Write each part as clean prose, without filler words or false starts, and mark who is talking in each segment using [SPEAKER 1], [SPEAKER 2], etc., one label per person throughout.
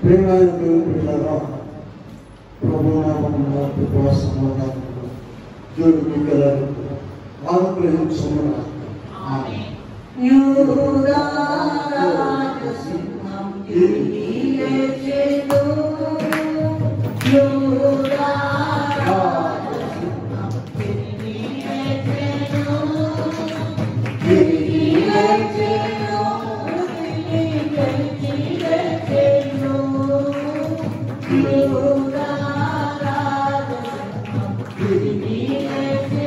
[SPEAKER 1] ప్రియమైన దేవుని బిడ్డలారా, ప్రభునామమున కృపా సమాధానములు దేవుడు మీకు అనుగ్రహించును. ఆమేన్. యూదా రాజసింహం తిరిగి లేచెను, యూదా రాజసింహం తిరిగి లేచెను, తిరిగి లేచెను, తిరిగి లేచెను, యూదా రాజసింహం తిరిగి లేచెను.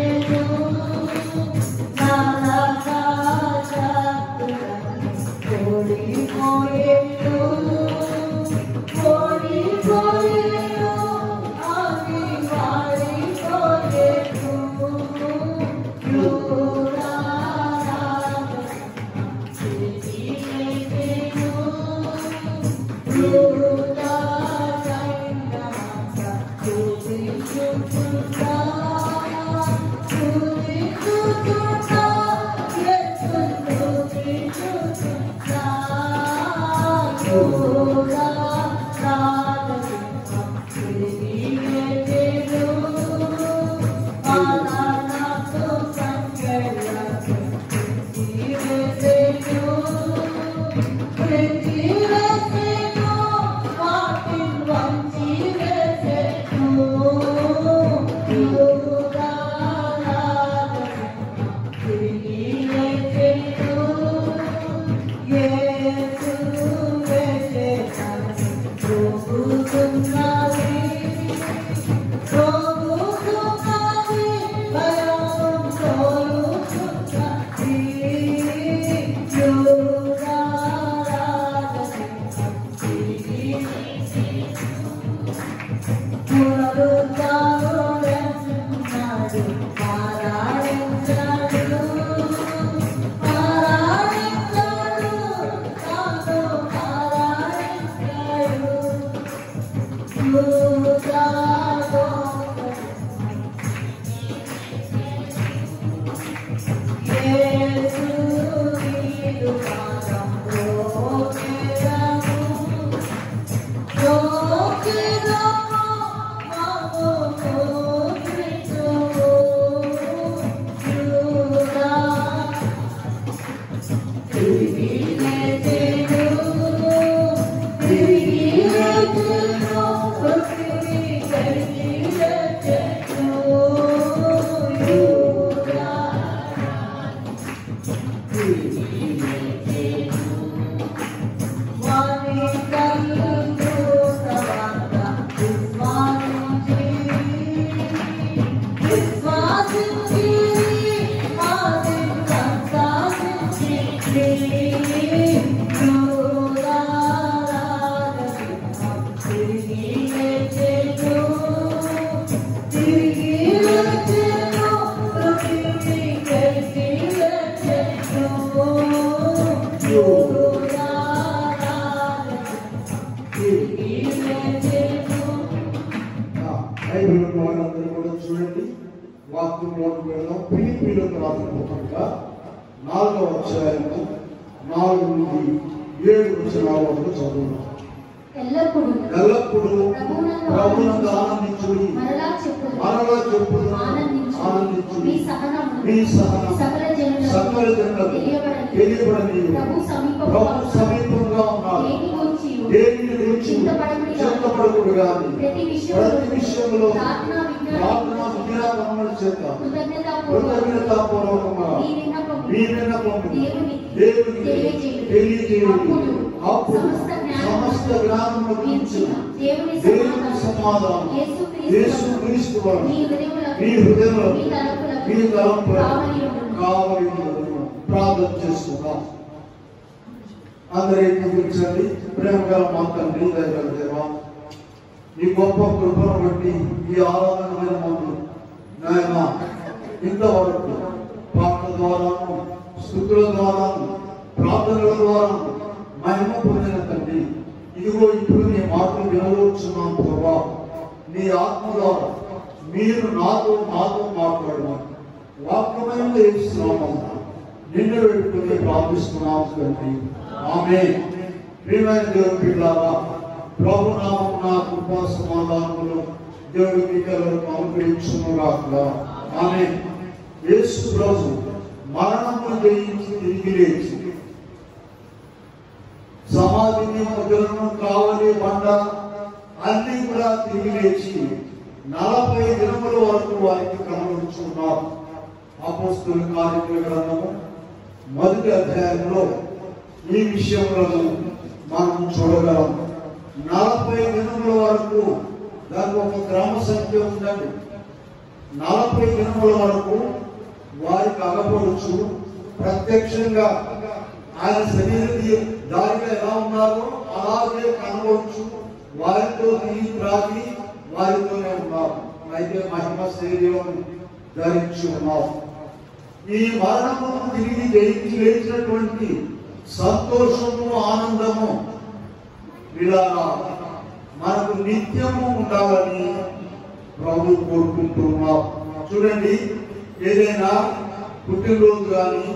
[SPEAKER 1] చూడండి, వాక్యంలోకి వెళ్దాం. ఫిలిప్పీయులకు రాసిన పత్రిక 4వ అధ్యాయము 4 నుండి 7 వచనాల వరకు చదువుదాం. ఎల్లప్పుడూ ప్రభువునందు ఆనందించుడి, మరలా చెప్పుదును ఆనందించుడి, మీ సహనం సకల జనులకు తెలియబడని ప్రభు సమీపంగా ఉన్నారు. దేనిని గురించి చింతపడకుడు గాని ప్రతి విషయంలో ప్రార్థన విజ్ఞాపనముల చేత కృతజ్ఞతాపూర్వకంగా మీ విన్నపములు దేవునికి తెలియజేయుడి. అప్పుడు సమస్త జ్ఞానమును గురించి దేవుని సమాధానం యేసుక్రీస్తు వారు మీ హృదయంలో మీ తలంపులకు కావలి ఉండును. ప్రార్థన చేసుకుందాం. అందరూ కూర్చోండి. ప్రేమ గల మా తండ్రి, దయగల దేవా, నీ గొప్ప కృపను బట్టి ఈ ఆరాధన ముందు నాయన ఇంతవరకు పాటల ద్వారాను, స్తుతుల ద్వారాను, ప్రార్థనల ద్వారాను మహిమ పొందిన తండ్రి, ఇదిగో ఇప్పుడు నీ మాటలు వినవచ్చున్నాం ప్రభా. నీ ఆత్మ ద్వారా మీరు నాతో మాట్లాడమని వాక్యమైన చేస్తున్నాము. నిన్ను పెట్టుకుని ప్రార్థిస్తున్నాము తండ్రి. ఆమేన్. ప్రియమైన దేవుని బిడ్డలారా, ప్రభు నామమున కృపా సమాధానములు దేవుడి మీకెల్లరకు అనుగ్రహించునుగాక. ఆమేన్. యేసు ప్రభు మరణమును జయించి తిరిగి లేచి సమాధిని ముద్రను కావలి బండ అన్ని కూడా తిరిగి లేచి 40 దినముల వరకు వారికి కనబడుచున్నారు. అపోస్తలుల కార్యముల గ్రంథము 1వ అధ్యాయంలో ఈ విషయములను మనం చూడగలం. 40 దినముల వరకు దానికి ఒక క్రమ సంఖ్య ఉందండి. 40 దినముల వరకు వారికి అగపడుచు ప్రత్యక్షంగా ఆయన శరీర దారిగా ఎలా ఉన్నారో అలాగే కనబడుచు వారితో తిరిగి త్రాగి వారితోనే ఉన్నారు. అయితే మహిమ శరీరం ధరించి ఉన్నారు. ఈ మరణమును తిరిగి జయించి లేచినటువంటి సంతోషము ఆనందము ఇలా మనకు నిత్యము ఉండాలని ప్రభు కోరుకుంటున్నాం. చూడండి, ఏదైనా పుట్టినరోజు కానీ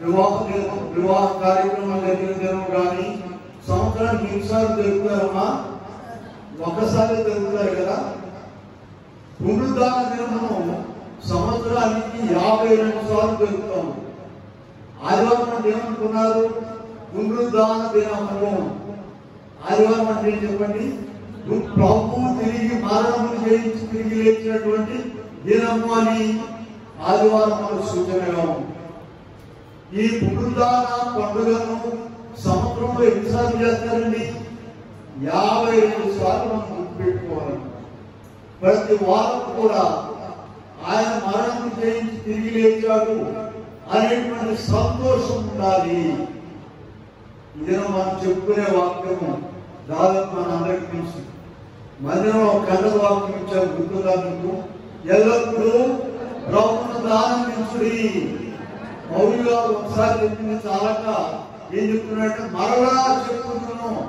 [SPEAKER 1] వివాహ కార్యక్రమం జరిగిన దినం కానీ సంవత్సరానికి ఎన్నిసార్లు జరుగుతారమ్మా? ఒకసారి జరుగుతారు కదా. పునరుద్ధాన దినమును సంవత్సరానికి 52 సార్లు జరుగుతాము. ఆదివారం అంటే ఏమనుకున్నారు? పునరుద్ధాన దినము. ఆదివారం అంటే చెప్పండి, ప్రభు తిరిగి మరణమును జయించి తిరిగి లేచినటువంటి దినము అని ఆదివారం సూచనగా ఉంది. ఈ పునరుద్ధాన పండుగను సంవత్సరంలో ఎన్నిసార్లు చేస్తారండి? 52 సార్లు మనం గుర్తుపెట్టుకోవాలి. ప్రతి వారం కూడా ఆయన మరణం జయించి తిరిగి లేచాడు అనేటువంటి సంతోషం ఉండాలి. ఇదే మనం చెప్పుకునే వాక్యము దాదాపు మన అందరికీ తెలుసు. మందిరంలో కండ వాక్యం ఇచ్చారు, గుర్తుగా మీకు. ఎల్లప్పుడూ ప్రభువును ఆనందించుడి. పౌలు గారు ఒకసారి చెప్పింది చాలక ఏం చెప్తున్నాడంటే మరలా చెప్తున్నాను.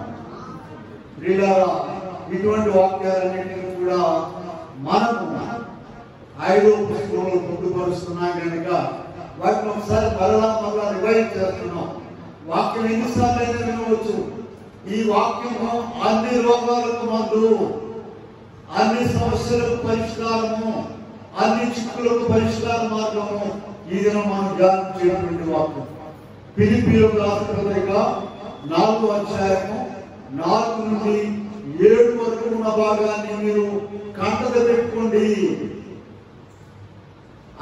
[SPEAKER 1] ఇటువంటి వాక్యాలన్నింటినీ కూడా మనము 5వ పుస్తకంలో పొందుపరుస్తున్నాం కనుక వాటిని ఒకసారి మరలా రివైజ్ చేస్తున్నాం. వాక్యం ఎన్నిసార్లు అయినా వినవచ్చు. ఈ వాక్యము అన్ని రోగాలకు మందు, అన్ని సమస్యలకు పరిష్కారము, అన్ని చిక్కులకు పరిష్కార మార్గము. ఈ దినం మనం ధ్యానించేటువంటి వాక్యం ఫిలిప్పీయులకు రాసిన పత్రిక 4వ అధ్యాయము 4 నుండి 7 వరకు ఉన్న భాగాన్ని మీరు కంటద పెట్టుకోండి.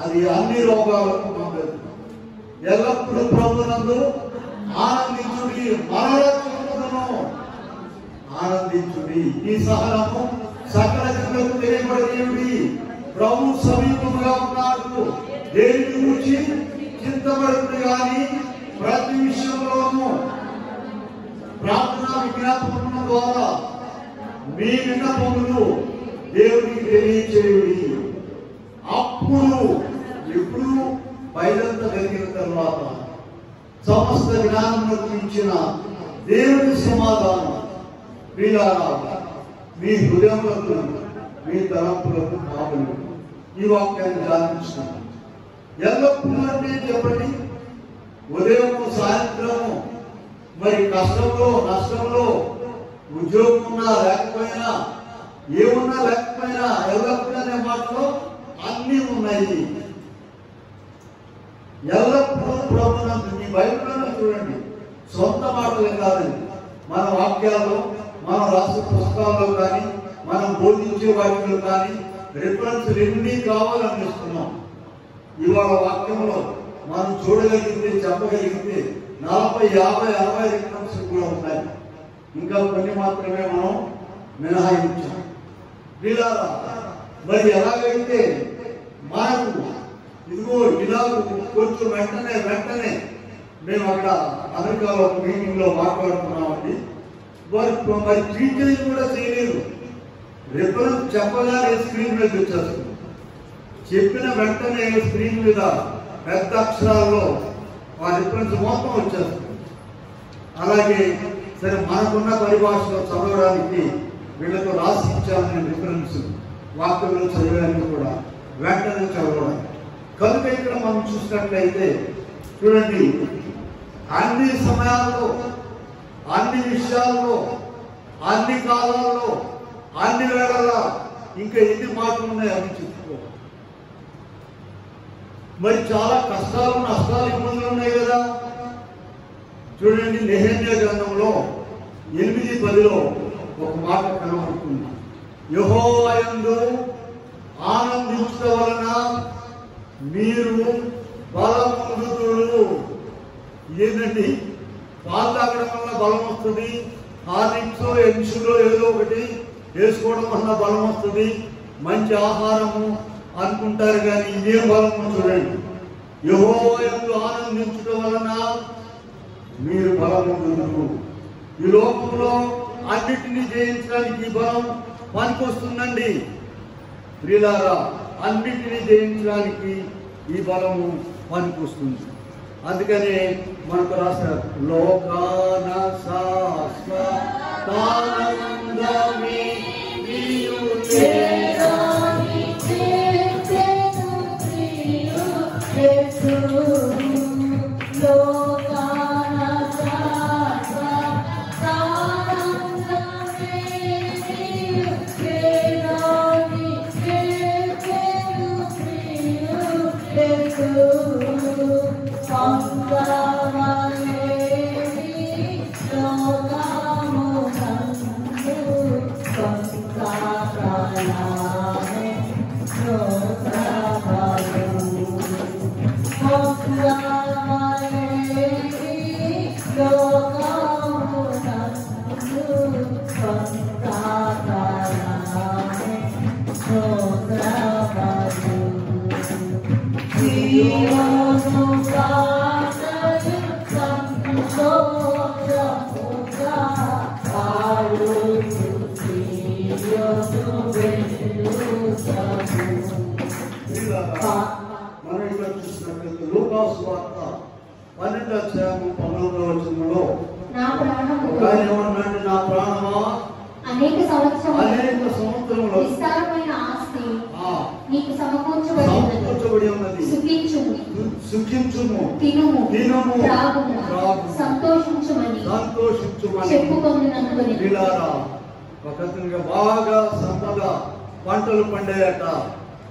[SPEAKER 1] అది అన్ని రోగాలకు మందు. ఎల్లప్పుడూ ప్రభునందు ఆనందించుడి. మరలా చెప్పుదును, ఆనందించుడి. ఈ సహనము సకల జనులకు తెలియబడేది. ప్రభు సమీపంగా ఉన్నాడు. దేని గురించి చింతపడుతుంది కానీ ప్రతి విషయంలోనూ ప్రార్థన విజ్ఞాపనల ద్వారా మీ విన్నపములు దేవునికి తెలియచేయుడి. అప్పుడు ఎప్పుడు బయలంత కలిగిన తర్వాత సమస్త జ్ఞానములకు మించిన దేవుని సమాధానం మీ హృదయములకు మీ తలంపులకు కావాలి. ఈ వాక్యాన్ని ధ్యానించుకున్నాం. ఎల్లప్పుడూ అంటే చెప్పండి, ఉదయము సాయంత్రము, మరి కష్టంలో నష్టంలో, ఉద్యోగం ఉన్నా లేకపోయినా, ఏమున్నా లేకపోయినా, ఎల్లప్పుడూ అనే మాటలో అన్నీ ఉన్నాయి. ఎల్లప్పుడూ ప్రభునందు. మీ బైబిల్లో చూడండి, సొంత మాటలే కాదండి. మన వాక్యాల్లో, మనం రాసే పుస్తకాల్లో కానీ, మనం బోధించే వాక్యంలో కానీ రిఫరెన్స్లు ఎన్ని కావాలనిస్తున్నాం. ఇవాళ వాక్యంలో మనం చూడగలిగితే, చెప్పగలిగితే 40, 50, 60 రిఫరెన్స్లు కూడా ఉన్నాయి. ఇంకా కొన్ని మాత్రమే మనం మినహాయించాం. మరి ఎలాగైతే మనకు ఇదిగో ఇలా కొంచెం వెంటనే మేము అక్కడ అమెరికాలో మీటింగ్ లో మాట్లాడుతున్నామండి. వారు మరి ట్రీట్మెంట్ కూడా చేయలేదు. రిఫరెన్స్ చెప్పగానే స్క్రీన్ మీద వచ్చేస్తుంది. చెప్పిన వెంటనే స్క్రీన్ మీద పెద్ద అక్షరాల్లో ఆ రిఫరెన్స్ మొత్తం వచ్చేస్తుంది. అలాగే సరే మనకున్న పరిభాషలో చదవడానికి వీళ్ళతో రాసి ఇచ్చాను నేను రిఫరెన్స్. వాక్యంలో చదివాను కూడా వెంటనే చదవడం. కనుక ఇక్కడ మనం చూసినట్లయితే చూడండి, అన్ని సమయాల్లో అన్ని విషయాల్లో అన్ని కాలాల్లో అన్ని వేళలా ఇంకా ఎన్ని మాటలు ఉన్నాయి అవి చెప్పుకో. మరి చాలా కష్టాలు నష్టాలు ఇబ్బందులు ఉన్నాయి కదా. చూడండి, నెహెమ్యా గ్రంథంలో 8:10 ఒక మాట కనబడుతుంది. యెహోవా యందు ఆనందించుట వలన మీరు బలముందుదురు. ఏంటండి, పాలు తాగడం వల్ల బలం వస్తుంది, హార్లిక్స్ ఎన్సులో ఏదో ఒకటి వేసుకోవడం వల్ల బలం వస్తుంది, మంచి ఆహారము అనుకుంటారు. కానీ ఇదేం బలము చూడండి, యెహోవా యందు ఆనందించుట వలన మీరు బలముందుదురు. ఈ లోకంలో అన్నిటినీ జయించడానికి ఈ బలం పనికొస్తుందండి ప్రియులారా. అన్నిటినీ జయించడానికి ఈ బలము పనికొస్తుంది. అందుకనే మనకు రాశారు, లోకాన శాశ్వతానందమే నీవులే. మనం ఇక్కడ చూసినట్లయితే లూకాసు సువార్త 12:19
[SPEAKER 2] నా ప్రాణము
[SPEAKER 1] ఏమన్నాడు, నా ప్రాణమా
[SPEAKER 2] అనేక
[SPEAKER 1] సంవత్సరములు
[SPEAKER 2] విస్తారమైన ఆస్తి నీకు సమకూర్చబడి ఉన్నది. సుఖించుము, తినుము, త్రాగుము, సంతోషించుమని చెప్పుకొందుననుకొని.
[SPEAKER 1] ఒకతనికి బాగా సంపద పంటలు పండాయట.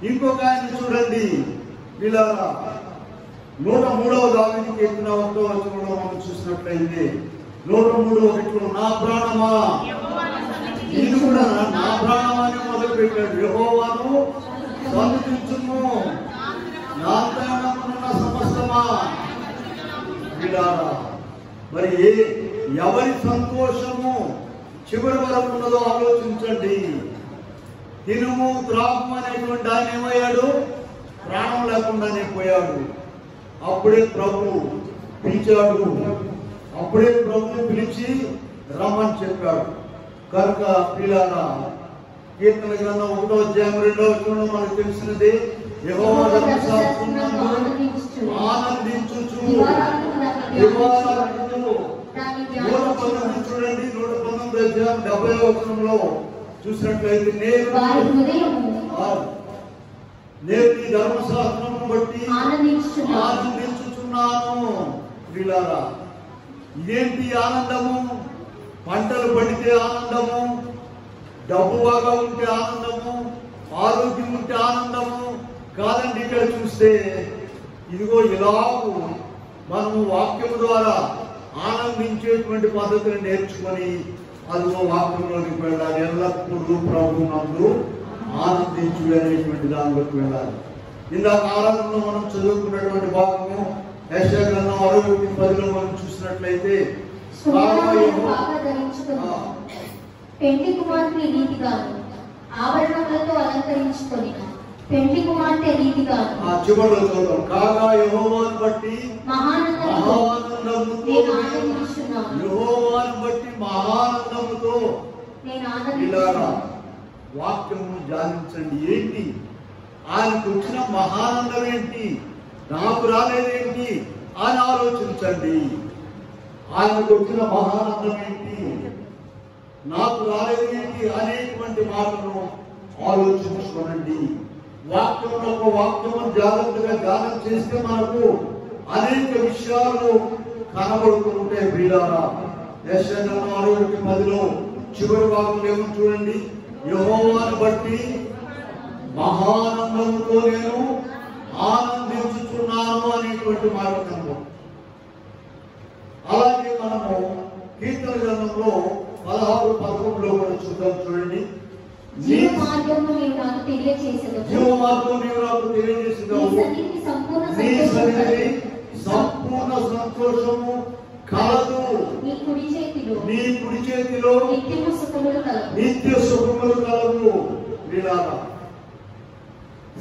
[SPEAKER 1] ఇంకొక ఆయన చూడండి వీళ్ళారా, 103వ దావీదు కీర్తన 1వ వచనంలో మనం చూసినట్లయితే 103:1 నా ప్రాణమా, ఇది కూడా నా ప్రాణమాన్ని మొదలు పెట్టాడు. యెహోవాను సంతుతించుము, నా ప్రాణమున్న సమస్తమా. వీళ్ళారా, మరి ఎవరి సంతోషము చివరి వరకు ఉన్నదో ఆలోచించండి. తినుము త్రాగుము అనేటువంటి ఆయన ఏమయ్యాడు, ప్రాణం లేకుండానే పోయాడు. అప్పుడే ప్రభు పిలిచాడు, అప్పుడే ప్రభు పిలిచి రమ్మని చెప్పాడు. కనుక పిల్లారా, కీర్తన గ్రంథం 1వ అధ్యాయం 2వ వచనంలో మనకు తెలిసినది, యెహోవా ధర్మశాస్త్రమునందు ఆనందించుచు దివారాత్రులు. 119 చూడండి, 119 అధ్యాయం 70వ వచనంలో చూసినట్లయితే, నేను ఈ ధర్మశాస్త్రమును బట్టి ఆనందించుచున్నాను. వీళ్ళారా, ఇదేంటి ఆనందము? పంటలు పండితే ఆనందము, డబ్బు బాగా ఉంటే ఆనందము, ఆరోగ్యం ఉంటే ఆనందము కాదండి. ఇక్కడ చూస్తే ఇదిగో ఇలాగూ మనము వాక్యం ద్వారా ఆనందించేటువంటి పద్ధతిని నేర్చుకొని అదిగో వాక్యంలోకి వెళ్ళాలి. ఎల్లప్పుడూ ప్రభు నందు ఆనందించు అనేటువంటి దానిలోకి వెళ్ళాలి. ఇందాక ఆరాధనలో మనం చదువుకున్నటువంటి భాగము యెషయా గ్రంథం 61:10 మనం చూసినట్లయితే,
[SPEAKER 2] పెండ్లి కుమార్తె రీతిగాను ఆభరణములతో అలంకరించుకొని పెండ్లి కుమార్తె రీతిగాను
[SPEAKER 1] చివరిలో చదువుతాం, కాగా యెహోవాను బట్టి మహానందముతో ఇలాగా వాక్యము ధ్యానించండి. ఏంటి ఆయనకు వచ్చిన మహానందం ఏంటి, నాకు రాలేదేంటి అని ఆలోచించండి. ఆయనకు వచ్చిన మహానందం ఏంటి, నాకు రాలేదేంటి అనేటువంటి మాటను ఆలోచించుకోనండి. వాక్యము జాగ్రత్తగా ధ్యానం చేస్తే మనకు అనేక విషయాలు కనబడుతూ ఉంటాయి. ప్రియులారా, యెషయా 61:10 చివరి భాగంలో ఏమో చూడండి, యెహోవాను బట్టి మహానందంతో నేను ఆనందించుతున్నాను అనేటువంటి మాట కనుక. అలాగే మనము కీర్తన గ్రంథంలో 16:11 కూడా చూద్దాం. చూడండి,
[SPEAKER 2] జీవ మార్గము నీవు నాకు తెలియజేసేదవు,
[SPEAKER 1] నీ సన్నిధి సంపూర్ణ సంతోషము కలదు,
[SPEAKER 2] నీ కుడి చేతిలో నిత్య
[SPEAKER 1] సుఖములు కలవు. వీళ్ళారా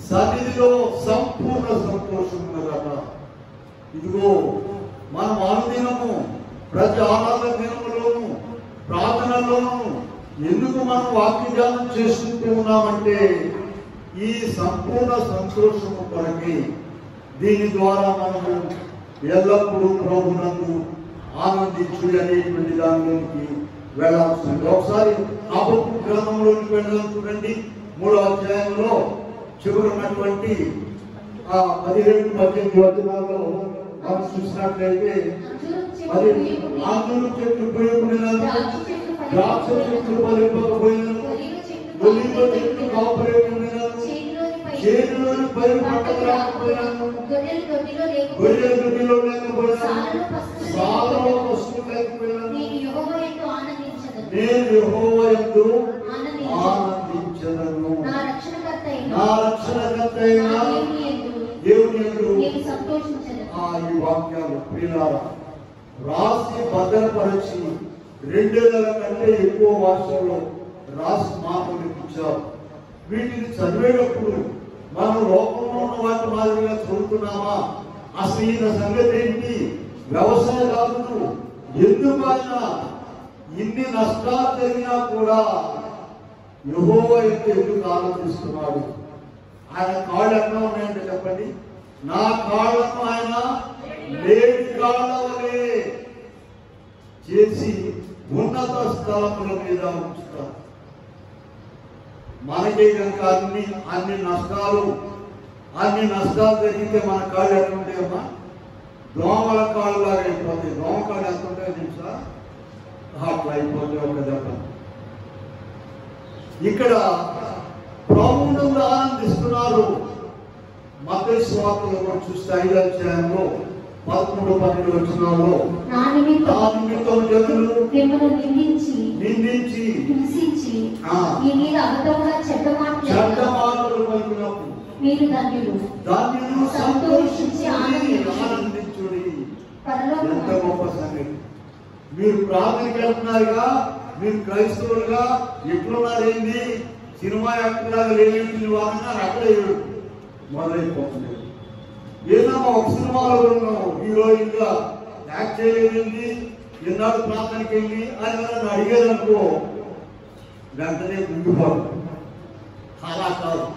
[SPEAKER 1] సన్నిధిలో సంపూర్ణ సంతోషం ఉన్నదట. ఇదిగో మనం అనుదినము ప్రతి ఆరాధన దినములోను ప్రార్థనలోను ఎందుకు మనం వాక్య ధ్యానం చేసుకుంటూ ఉన్నామంటే ఈ సంపూర్ణ సంతోషము కొరకి. దీని ద్వారా మనము ఎల్లప్పుడూ ప్రభునందు ఆనందించు అనేటువంటి దానిలోకి వెళ్ళాల్సి ఉంది. ఒకసారి హబక్కూకు గ్రంథంలోకి వెళ్దాం. చూడండి, 3వ అధ్యాయంలో చివరి ఉన్నటువంటి 17-18 వచనాల్లో మనం చూసినట్లయితే, అది అంజూరపు చెట్లు పూయకుండినను, ద్రాక్ష చెట్లు ఫలింపకపోయినను, ఒలీవ చెట్లు కాపురేకుండినను, చేనులోని పైరు పంటకు రాకపోయినను, గొర్రెల దొడ్డిలో లేకపోయినను, సాలలో పశువులు లేకపోయినను, నేను యెహోవా యందు ఆనందించెదను. నా రక్షణకర్త అయిన దేవుని యందు ఈ వాక్యాలు ప్రియులారా రాసి భద్రపరిచి 2000 కంటే ఎక్కువ భాషల్లో రాసి మాటలు ఇచ్చారు. వీటిని చదివేటప్పుడు మనం లోకంలో ఉన్న వాటి మాదిరిగా చదువుతున్నామా? అసలు ఈయన సంగతి ఏంటి? వ్యవసాయదారుడు ఎందుకు ఆయన ఇన్ని నష్టాలు జరిగినా కూడా యెహోవా ఎందుకు ఆలోచిస్తున్నాడు? ఆయన కాళ్ళు ఎట్లా ఉన్నాయంటే చెప్పండి, నా కాళ్ళను ఆయన లేడి కాళ్ళ వలె చేసి ఉన్నత స్థలముల మీద ఉంచుతారు. మనకే కనుక అన్ని నష్టాలు జరిగితే మన కాళ్ళు ఎట్లా ఉంటాయమ్మా? దోమల కాళ్ళు లాగా అయిపోతాయి. దోమ కాళ్ళు ఎంత ఉంటాయో తెలుసా? అట్లా అయిపోతాయి ఒక దెబ్బ. ఇక్కడ ప్రభువునందు ఆనందిస్తున్నారు. మత్తయి సువార్తలో కూడా చూస్తే 5వ అధ్యాయంలో 11-12 వచనాల్లో, నా నిమిత్తం జనులు నిందించి
[SPEAKER 2] మీ మీద అబద్ధముగా చెడ్డ
[SPEAKER 1] మాటలు పలికినప్పుడు
[SPEAKER 2] మీరు ధన్యులు, సంతోషించి
[SPEAKER 1] ఆనందించుడి. ఎంత గొప్ప సంగతి! మీరు ప్రార్థనకి వెళ్తున్నారుగా, మీరు క్రైస్తవులుగా ఎట్లున్నారేంది, సినిమా యాక్టర్లాగా లేని వారంగా అక్కడే మొదలైపోతుంది. ఏదమ్మా ఒక సినిమాలో హీరోయిన్ గా యాక్ట్ చేయలేదండి, ఎన్నాడు ప్రార్థనకి వెళ్ళి అని నన్ను అడిగేదనుకో వెంటనే ముందుకోవాలి. అలా కాదు,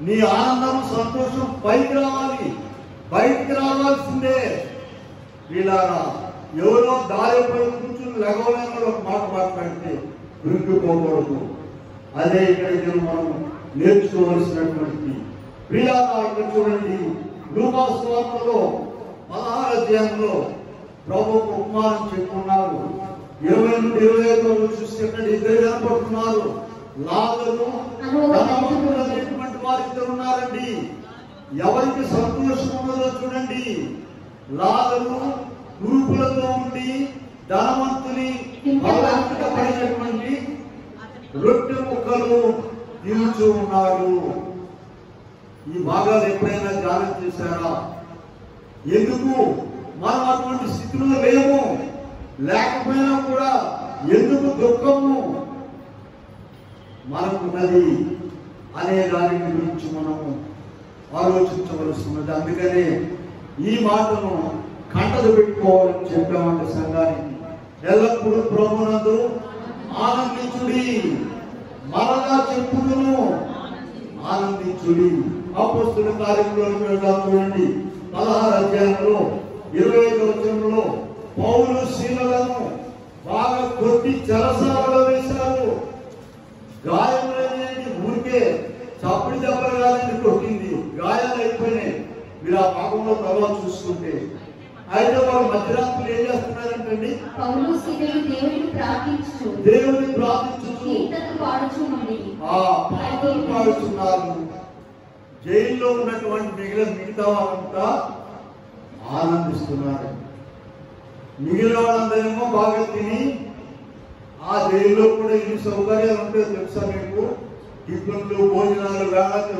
[SPEAKER 1] నీ ఆనందం సంతోషం బయటికి రావాల్సిందే. వీళ్ళారా ఎవరో దారిపై కూర్చుని లెగవలేని ఒక మాట మాట్లాడితే కృంగిపోకూడదు. అదే ఇక్కడ మనం నేర్చుకోవలసినటువంటి ప్రియారా. ఇక్కడ చూడండి, లూకా సువార్తలో 16వ అధ్యాయంలో ప్రభువుకు ఉపమానం చెప్పుకున్నారు. 20-25 చూస్తే ఇక్కడ ఇద్దరు కనపడుతున్నారు. లాజరు అనేటువంటి వారు ఇద్దరు ఉన్నారండి. ఎవరికి సంతోషం ఉన్నదో చూడండి. లాజరు రూపులతో ఉండి ధనవంతుని పడినటువంటి రొట్టె ముక్కలు తినుచూ ఉన్నాడు. ఈ భాగాలు ఎప్పుడైనా ధ్యానం చేశారా? ఎందుకు మనం అటువంటి స్థితిలో లేము, లేకపోయినా కూడా ఎందుకు దుఃఖము మనకున్నది అనే దాని గురించి మనము ఆలోచించవలసి ఉన్నది. అందుకనే ఈ మాటను కంటలు పెట్టుకోవాలని చెప్పామంటే సంఘానికి ఎల్లప్పుడూ ప్రభువునందు ఆనందించుడి. మరలా చెప్పుదును, ఆనందించుడి. అపోస్తలుల కార్యక్రమంలోకి వెళ్దాం. చూడండి, 16వ అధ్యాయంలో 25వ వచనంలో పౌలు శీలను బాగా కొట్టి చెరసాలలో వేశారు. గాయములనేది ఊరికే చప్పుడు దెబ్బలు కాదని కొట్టింది, గాయాలు అయిపోయినాయి. మీరు ఆ భాగంలో తర్వాత చూసుకుంటే అయితే వాళ్ళు మధ్యరాత్రులు ఏం చేస్తున్నారంటండి?
[SPEAKER 2] పౌలు సీలలు దేవుని ప్రార్థించు కీర్తనలు
[SPEAKER 1] పాడుచున్నారు. జైల్లో ఉన్నటువంటి మిగతా వాళ్ళంతా ఆనందిస్తున్నారు. మిగిలిన వాళ్ళందరేమో బాగా తిని, ఆ జైల్లో కూడా ఎన్ని సౌకర్యాలు ఉంటాయో తెలుసా మీకు? టిఫిన్లు, భోజనాలు,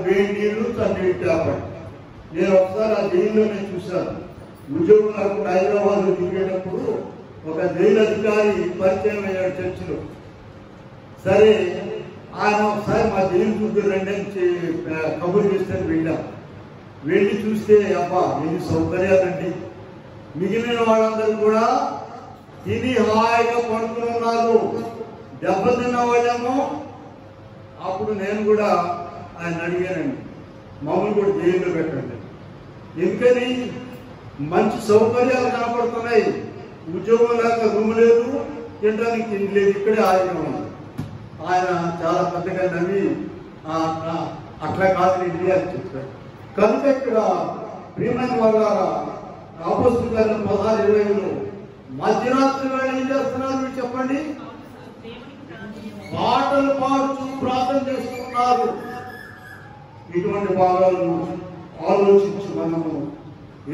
[SPEAKER 1] వేడి నీళ్లు, చన్నీటి ట్యాప్. నేను ఒకసారి ఆ జైల్లోనే చూశాను. ఉద్యోగులకు హైదరాబాద్ దిగేటప్పుడు ఒక జైలు అధికారి పరిచయం అయ్యాడు చర్చిలో. సరే, ఆయన ఒకసారి మా జైలు చూద్దరు రండి అని కబురు చేస్తే వెళ్ళాం. వెళ్ళి చూస్తే అబ్బా ఎన్ని సౌకర్యాలండి. మిగిలిన వాళ్ళందరూ కూడా తిని హాయిగా పడుకుని ఉన్నారు. దెబ్బతిన్న వాళ్ళేమో. అప్పుడు నేను కూడా ఆయన అడిగానండి, మమ్మల్ని కూడా జైల్లో పెట్టండి. ఎందుకని? మంచి సౌకర్యాలు కనపడుతున్నాయి. ఉద్యోగం లేక రూమ్ లేదు, తినడానికి తిండి లేదు, ఇక్కడే హాయిగా ఉంది. ఆయన చాలా పెద్దగా నవ్వి అట్లా కాదు ఇండియా అని చెప్పారు. కనుక ఇక్కడ ప్రియమైన వాళ్ళ అపోస్తలుల 16:20 మధ్యరాత్రి వేళ ఏం చేస్తున్నారు మీరు చెప్పండి? పాటలు పాడుతూ ప్రార్థన చేస్తున్నారు. ఇటువంటి భాగాలను ఆలోచించి మనము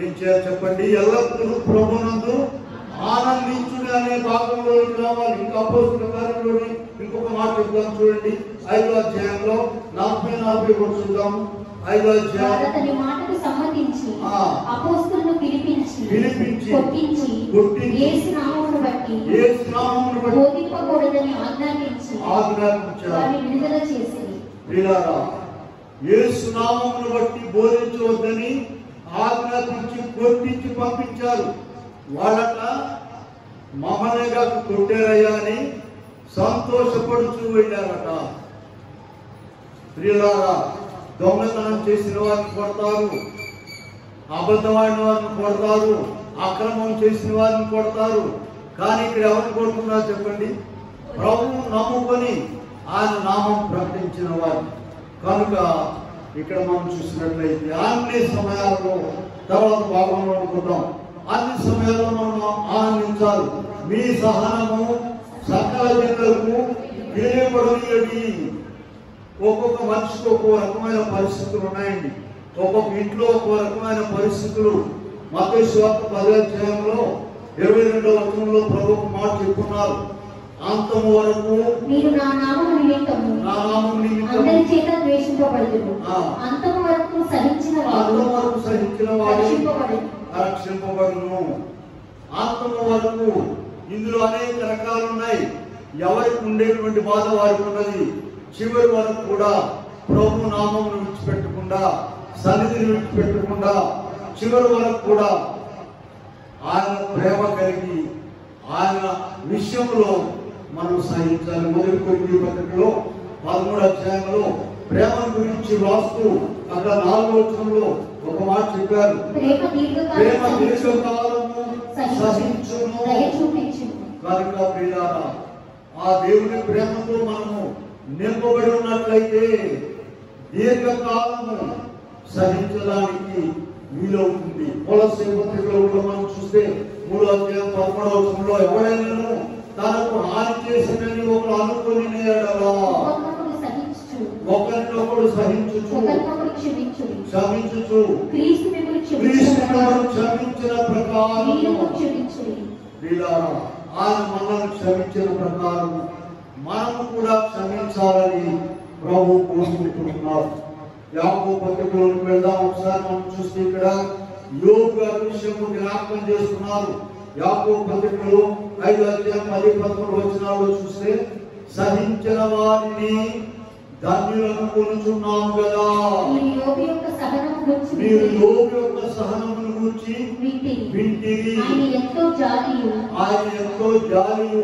[SPEAKER 1] ఏం చేయాలి చెప్పండి? ఎల్లప్పుడూ ప్రభునందు ఆనందించుని అనే భాగంలోకి రావాలి. ఇంకా అపోస్తలుల కార్యంలోని ఇంకొక మాట చెప్తాం చూడండి. 5వ అధ్యాయంలో 40 కూడా చూద్దాం. 5వ అధ్యాయం
[SPEAKER 2] మాటకు సమ్మతించి అపోస్తలులను పిలిపించి కొట్టించి యేసు నామమును బట్టి బోధింపకూడదని ఆజ్ఞాపించారు. విడుదల చేసి
[SPEAKER 1] యేసు నామమును బట్టి బోధించవద్దని ఆజ్ఞాపించి కొట్టించి పంపించారు. వాళ్ళట మమ్మల్నిగా కొట్టారయ్యా అని సంతోషపడుచూ వెళ్ళారట. ప్రియులారా, దొంగతనం చేసిన వారిని కొడతారు, అబద్ధమైన వారిని కొడతారు, అక్రమం చేసిన వారిని కొడతారు. కానీ ఇక్కడ ఎవరిని కొడుతున్నారు చెప్పండి? ప్రభువు నమ్ముకొని ఆయన నామం ప్రకటించిన వారు. కనుక ఇక్కడ మనం చూసినట్లయితే అన్ని సమయాల్లో, తర్వాత భాగంలో అనుకుంటాం, అన్ని సమయాల్లో మనం ఆనందించాలి. మీ సహనము సకల జనులకు తెలియబడనియండి. ఒక్కొక్క మనిషికి ఒక్కొక్క రకమైన పరిస్థితులు ఉన్నాయండి. ఒక్కొక్క ఇంట్లో ఒక్కొక్క రకమైన పరిస్థితులు. మత్తయి సువార్త 10వ అధ్యాయంలో 22వ వచనంలో ప్రభు మాట చెప్పుకున్నారు, అంతము వరకు
[SPEAKER 2] మీరు నా నామము నిమిత్తము అందరి చేత ద్వేషింపబడుదురు, అంతము వరకు సహించిన వారు
[SPEAKER 1] రక్షింపబడును. అంతము వరకు ఇందులో అనేక రకాలు ఉన్నాయి. ఎవరికి ఉండేటువంటి బాధ వారికి ఉన్నది. చివరి వరకు కూడా ప్రభు నామం విడిచిపెట్టకుండా, సన్నిధిని విడిచిపెట్టకుండా చివరి వరకు కూడా ఆయన ప్రేమ కలిగి ఆయన విషయంలో మనం సహించాలి. మొదటి కొరింథీ పత్రికలో 13వ అధ్యాయంలో ప్రేమ గురించి రాస్తూ అక్కడ 4వ వచనంలో ఒక మాట చెప్పారు, ప్రేమ దీర్ఘకాలము సహించును. కనుక ప్రియులారా, ఆ దేవుని ప్రేమతో మనము నింపబడి ఉన్నట్లయితే దీర్ఘకాలము సహించడానికి వీలవుతుంది. కొలస్సీ పత్రికలో కూడా మనం చూస్తే 3వ అధ్యాయం 13వ వచనంలో ఎవరైనా తనకు హాని చేసినని ఒకరు అనుకుని ఒకరినొకడు సహించుచు క్షమించుచు క్షమించిన ప్రకారం ఆయన మనల్ని క్షమించిన ప్రకారం మనము కూడా క్షమించాలని ప్రభు కోరుకుంటున్నారు. యాకోబు పత్రికలోకి వెళ్దాం. ఒకసారి మనం చూస్తే ఇక్కడ యోబు గారి విషయము జ్ఞాపకం చేస్తున్నారు. యాకోబు పత్రికలో 5వ అధ్యాయం 10-11 వచనాల్లో చూస్తే, సహించిన వారిని ధన్యులను కొనుచున్నాము కదా. మీరు యోబు యొక్క సహనమును గురించి వింటిరి. ఆయన ఎంతో జాలియు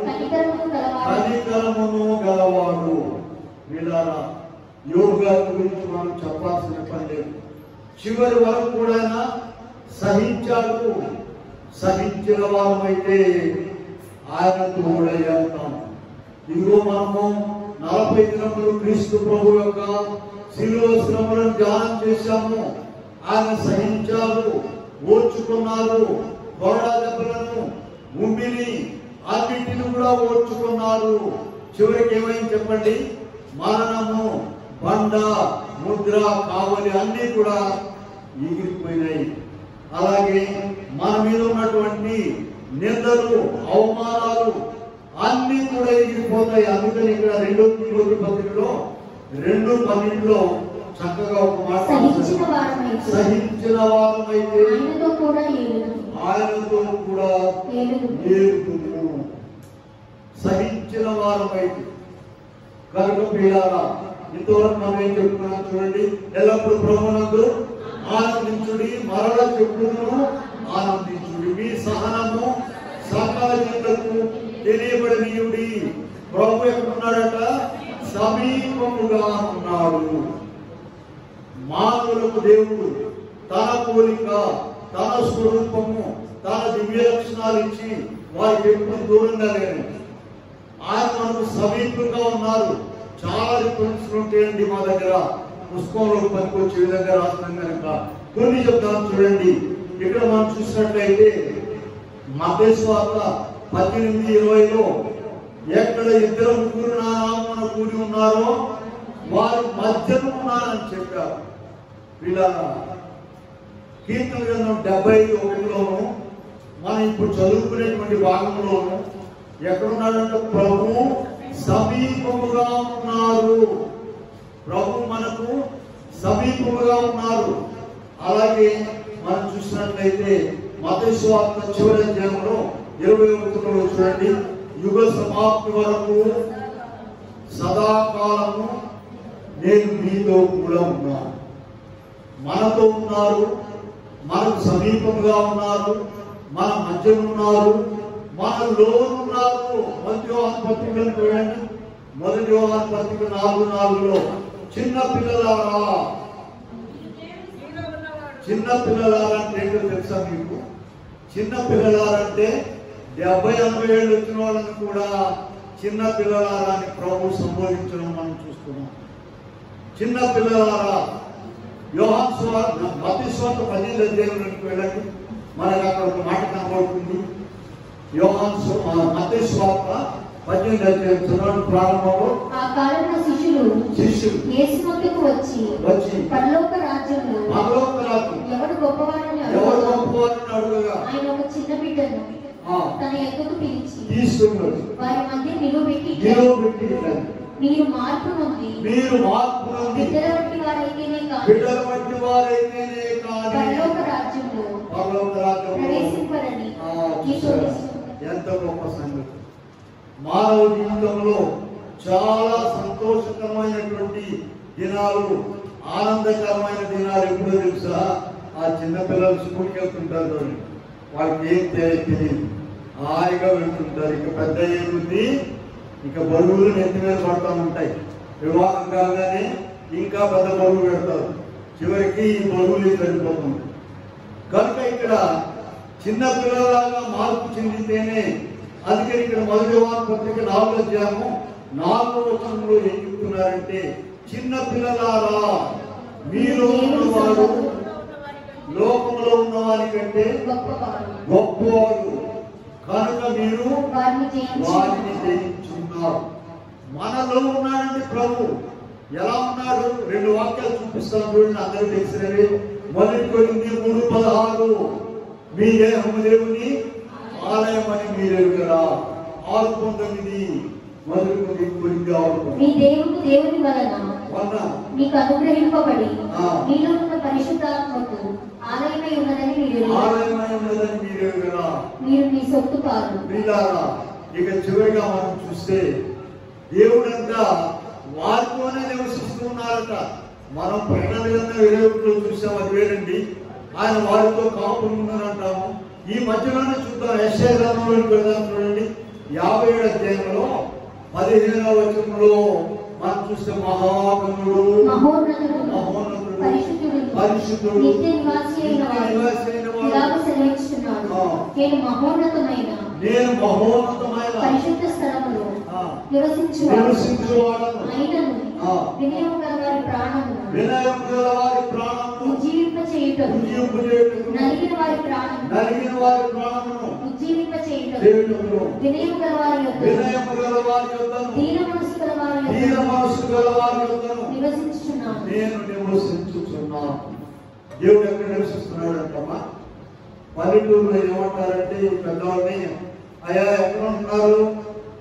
[SPEAKER 1] కనికరమును గలవాడు. వీళ్ళారా, యోబు గారి గురించి మనం చెప్పాల్సిన పని లేదు. చివరి వరకు కూడా సహించాడు. సహించిన వారమైతే ఆయన తోడయ్యాం. ఇదిగో మనము 40 దినములు క్రీస్తు ప్రభు యొక్క శిలువ శ్రమలను ధ్యానం చేశాము. ఆయన సహించారు, ఓర్చుకున్నారు, కొరడా దెబ్బలను, ఉమ్మిని అన్నింటిని కూడా ఓర్చుకున్నారు. చివరికి ఏమైంది చెప్పండి? మరణము, బండ, ముద్ర, కావలి అన్ని కూడా ఎగిరిపోయినాయి. అలాగే మన మీద ఉన్నటువంటి నిందలు, అవమానాలు అన్ని కూడా ఎగిరిపోతాయి. అందుకని ఇక్కడ 2 తిమోతి పత్రికలో 2:12 చక్కగా ఒక మాట, సహించిన వారమైతే ఆయనతో కూడా ఏలుదుము. సహించిన వారమైతే కనుక ప్రియులారా, ఇంతవరకు మనం ఏం చెప్తున్నాం చూడండి. ఎల్లప్పుడూ ప్రభువునందు ఆనందించుడి, మరల చెప్పును ఆనందించుడి. మీ సహనము సకల జనులకు తెలియబడనీయుడి. ప్రభు ఎక్కడున్నాడట? సమీపముగా ఉన్నాడు. మానవులకు దేవుడు తన పోలిక, తన స్వరూపము, తన దివ్య లక్షణాలు ఇచ్చి వారికి ఎప్పుడు దూరంగా లేరు. ఆయన మనకు సమీపంగా ఉన్నారు. చాలా రిఫరెన్స్లు ఉంటాయండి మా దగ్గర, పుస్తకంలో పనికొచ్చే విధంగా రాస్తున్నాం కనుక కొన్ని చెప్తాను చూడండి. ఇక్కడ మనం చూసినట్లయితే మత్తయి సువార్త 18:20లో ఎక్కడ 2-3 నా నామమున కూడి ఉన్నారో వారి మధ్యన ఉన్నారని చెప్పారు. వీళ్ళ కీర్తన గ్రంథం 71లోను మనం ఇప్పుడు చదువుకునేటువంటి భాగంలోను ఎక్కడున్నాడంటే ప్రభు సమీపముగా ఉన్నారు. ప్రభు మనకు సమీపముగా ఉన్నారు. అలాగే మనం చూసినట్లయితే మత్తయి సువార్త చివరి అధ్యాయంలో 21లో చూడండి. యుగ సమాప్తి వరకు సదాకాలము నేను మీతో కూడా ఉన్నాను. మనతో ఉన్నారు, మనకు సమీపంగా ఉన్నారు, మన మధ్య ఉన్నారు, మనలో ఉన్నారు. మొదటి యోహాను పత్రికను చూడండి. మొదటి యోహాను పత్రిక 4:4లో చిన్న పిల్లలారా, చిన్న పిల్లలారా అంటే ఏంటో తెలుసా మీకు? చిన్న పిల్లలారంటే 70-80 ఏళ్ళు వచ్చిన వాళ్ళని కూడా చిన్న పిల్లలారా అని ప్రభు సంబోధించడం మనం చూస్తున్నాం. చిన్న పిల్లలారా, యోహాను సువార్త మత్తయి సువార్త 18వ అధ్యాయంలోకి వెళ్ళండి. మనకు అక్కడ ఒక మాట కనబడుతుంది. మత్తయి సువార్త 18వ అధ్యాయం చదవండి. ప్రారంభంలో
[SPEAKER 2] ఆ కాలంలో శిష్యులు యేసు వద్దకు వచ్చి పరలోక రాజ్యంలో ఎవడు గొప్పవాడని
[SPEAKER 1] అడుగగా
[SPEAKER 2] ఆయన ఒక చిన్న బిడ్డను తన ఎద్దకు పిలిచి
[SPEAKER 1] తీసుకున్నాడు.
[SPEAKER 2] వారి మధ్య నిలబెట్టి మీరు మార్పు నొంది బిడ్డల వంటి వారైతేనే కాదు పరలోక రాజ్యంలో ప్రవేశింపరని
[SPEAKER 1] ఎంత గొప్ప సంగతి! మానవ జీవితంలో చాలా సంతోషకరమైనటువంటి దినాలు, ఆనందకరమైన దినాలు ఎప్పుడో తెలుసా? ఆ చిన్నపిల్లలు స్కూల్కి వెళ్తుంటారు, వాళ్ళకి ఏం తెలియదు, హాయిగా వెళ్తుంటారు. ఇక పెద్ద ఏముంది, ఇక బరువులు నెత్తి మీద పడుతూ ఉంటాయి. వివాహం కాగానే ఇంకా పెద్ద బరువు పెడతారు. చివరికి ఈ బరువులు సరిపోతుంది. కనుక ఇక్కడ చిన్న పిల్లలాగా మార్పు చెందితేనే, అందుకని ఇక్కడ మొదటి యోహాను పత్రిక 4వ అధ్యాయము 4వ వచనంలో ఏం చెప్తున్నారంటే, చిన్న పిల్లలారా మీలో ఉన్నవాడు లోకంలో ఉన్న వారి కంటే గొప్పవాడు కనుక మీరు వారిని జయించున్నారు. మనలో ఉన్నాడంటే ప్రభు. ఎలా ఉన్నాడు? 2 వాక్యాలు చూపిస్తాను చూడండి, అందరూ తెలిసినవి. మొదటి కొరింథీ 3:16 మీ దేహము దేవుని ఆలయమని మీరెరుగరా. 6:9 మొదటి కొరింథీ 6.
[SPEAKER 2] మీ దేవుడు దేవుని వలన మీకు అనుగ్రహింపబడి మీలో ఉన్న పరిశుద్ధాత్మకు ఆలయమై ఉన్నదని మీరు ఎరుగరా. మీరు మీ సొత్తు కాదు.
[SPEAKER 1] ఇక చివరిగా మనం చూస్తే దేవుడంతా వారితోనే నివసిస్తూ ఉన్నారట. మనం ప్రకటన గ్రంథం 21లో చూసాం, అది వేరండి. ఆయన వారితో కాపురం ఉన్నారంటాము. ఈ మధ్యలోనే చూద్దాం, యెషయా గ్రంథంలోకి వెళ్దాం చూడండి. 57వ అధ్యాయంలో 15వ వచనంలో మనం చూస్తే మహాగణుడు, పరిశుద్ధుడు,
[SPEAKER 2] నిత్య నివాసి అయిన వాడు సెలవిస్తున్నాడు, నేను మహోన్నతమైన పరిశుద్ధ స్థలములో నివసించువాడను. అయినను వినయము గల వారి ప్రాణమును ఉజ్జీవింపచేయుటకు చేయుటకు నలిగిన వారి ప్రాణమును ఉజ్జీవింప చేయుటకు వినయము గల వారి యొద్దను దీన మనసు గల వారి యొద్దను నివసించుచున్నాను.
[SPEAKER 1] దేవుడు ఎక్కడ నివసిస్తున్నాడు అంటమ్మా? పల్లెటూరులో ఏమంటారంటే పెద్దవాళ్ళని, అయ్యా ఎక్కడ ఉంటున్నారు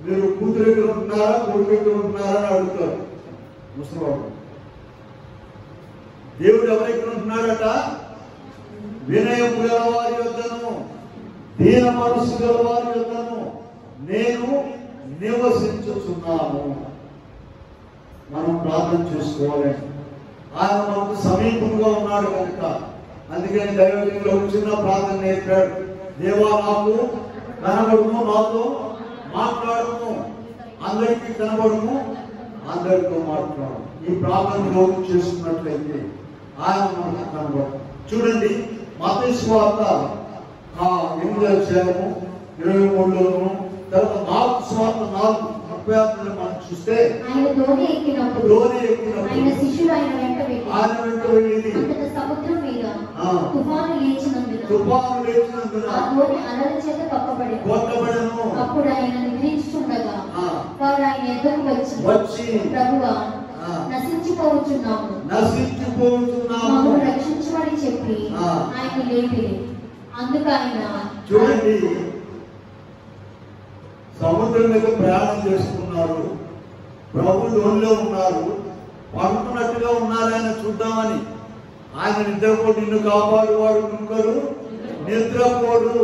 [SPEAKER 1] మీరు, కూతురు ఎక్కడ ఉంటున్నారా కొడుకు ఎక్కడ ఉంటున్నారా అని అడుగుతారు ముసలివాడు. దేవుడు ఎవరెక్కడ ఉంటున్నాడట? వినయము గల వారి యొద్దను దీన మనసు గల వారి యొద్దను నేను నివసించుచున్నాను. మనం ప్రార్థన చేసుకోవాలి. ఆయన మనకు సమీపంగా ఉన్నాడు కనుక అందుకని దైవజనులు ఒక చిన్న ప్రార్థన నేర్పాడు. దేవా నాకు కనబడుము, నాతో మాట్లాడము, అందరికీ కనబడుము, అందరితో మాట్లాడు. ఈ ప్రార్థన రోజు చేసుకున్నట్లయితే ఆయన మనకు కనబడు. చూడండి మత్తయి సువార్త 8వ అధ్యాయము 23లోను, తర్వాత మార్కు సువార్త 4:36 మనం చూస్తే
[SPEAKER 2] ఆయన ధోని ఎక్కినప్పుడు ఆయన శిష్యులు ఆయన వెంట వెళ్ళి సముద్రం మీద తుఫాను లేచినందున ఆ ధోని అలల చేత కొట్టబడెను. అప్పుడు ఆయన నిద్రించుచుండగా వారు ఆయన ఎదురుకు వచ్చి ప్రభువా నశించిపోవచ్చున్నాము, మమ్మల్ని రక్షించమని చెప్పి ఆయన లేపి. అందుకు ఆయన
[SPEAKER 1] చూడండి సముద్రం మీద ప్రయాణం చేస్తున్నారు, ప్రభు లోన్లో ఉన్నారు, పడుకున్నట్టుగా ఉన్నారని చూద్దామని. ఆయన నిద్రపోడు, నిన్ను కాపాడువాడు ఇంకొకరు నిద్రపోడు.